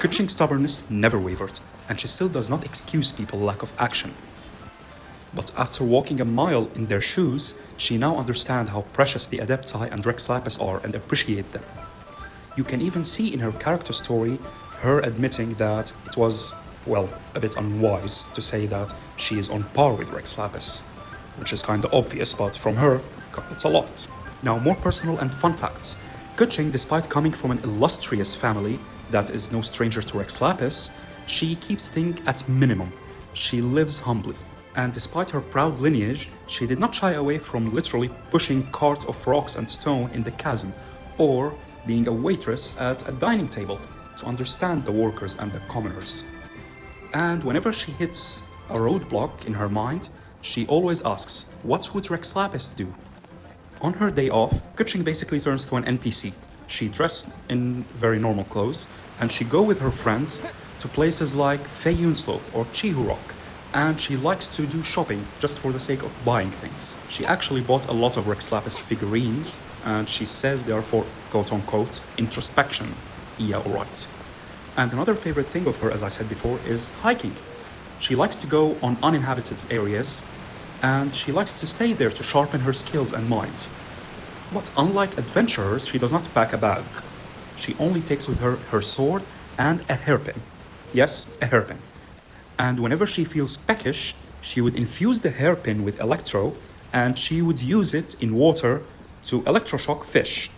Keqing's stubbornness never wavered, and she still does not excuse people's lack of action. But after walking a mile in their shoes, she now understands how precious the Adepti and Rex Lapis are and appreciate them. You can even see in her character story her admitting that it was, well, a bit unwise to say that she is on par with Rex Lapis, which is kinda obvious, but from her, it's a lot. Now, more personal and fun facts. Keqing, despite coming from an illustrious family that is no stranger to Rex Lapis, she keeps things at minimum. She lives humbly. And despite her proud lineage, she did not shy away from literally pushing carts of rocks and stone in the chasm, or being a waitress at a dining table to understand the workers and the commoners. And whenever she hits a roadblock in her mind, she always asks, what would Rex Lapis do? On her day off, Keqing basically turns to an NPC. She dressed in very normal clothes, and she go with her friends to places like Feiyun Slope or Chihu Rock, and she likes to do shopping just for the sake of buying things. She actually bought a lot of Rex Lapis figurines, and she says they are for quote-unquote introspection. Yeah, alright. And another favorite thing of her, as I said before, is hiking. She likes to go on uninhabited areas, and she likes to stay there to sharpen her skills and mind. But unlike adventurers, she does not pack a bag. She only takes with her her sword and a hairpin. Yes, a hairpin. And whenever she feels peckish, she would infuse the hairpin with electro, and she would use it in water to electroshock fish.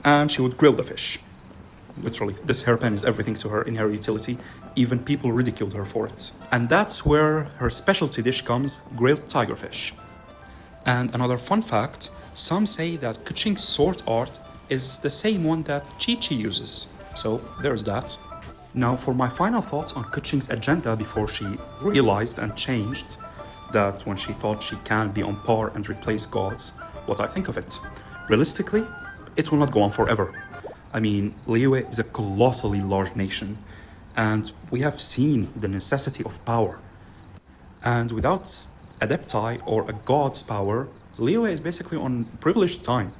And she would grill the fish. Literally, this hairpin is everything to her in her utility. Even people ridiculed her for it. And that's where her specialty dish comes, grilled tigerfish. And another fun fact, some say that Keqing's sword art is the same one that Chi-Chi uses. So there's that. Now for my final thoughts on Keqing's agenda before she realized and changed that when she thought she can be on par and replace gods, what I think of it. Realistically, it will not go on forever. I mean, Liyue is a colossally large nation, and we have seen the necessity of power. And without Adepti or a god's power, Liyue is basically on privileged time.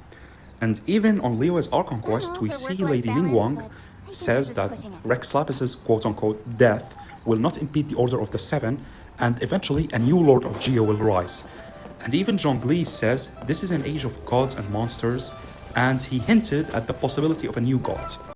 And even on Liyue's Archon quest, we see Lady Ningguang says that Rex Lapis's quote-unquote death will not impede the Order of the Seven, and eventually a new Lord of Geo will rise. And even Zhongli says this is an age of gods and monsters, and he hinted at the possibility of a new god.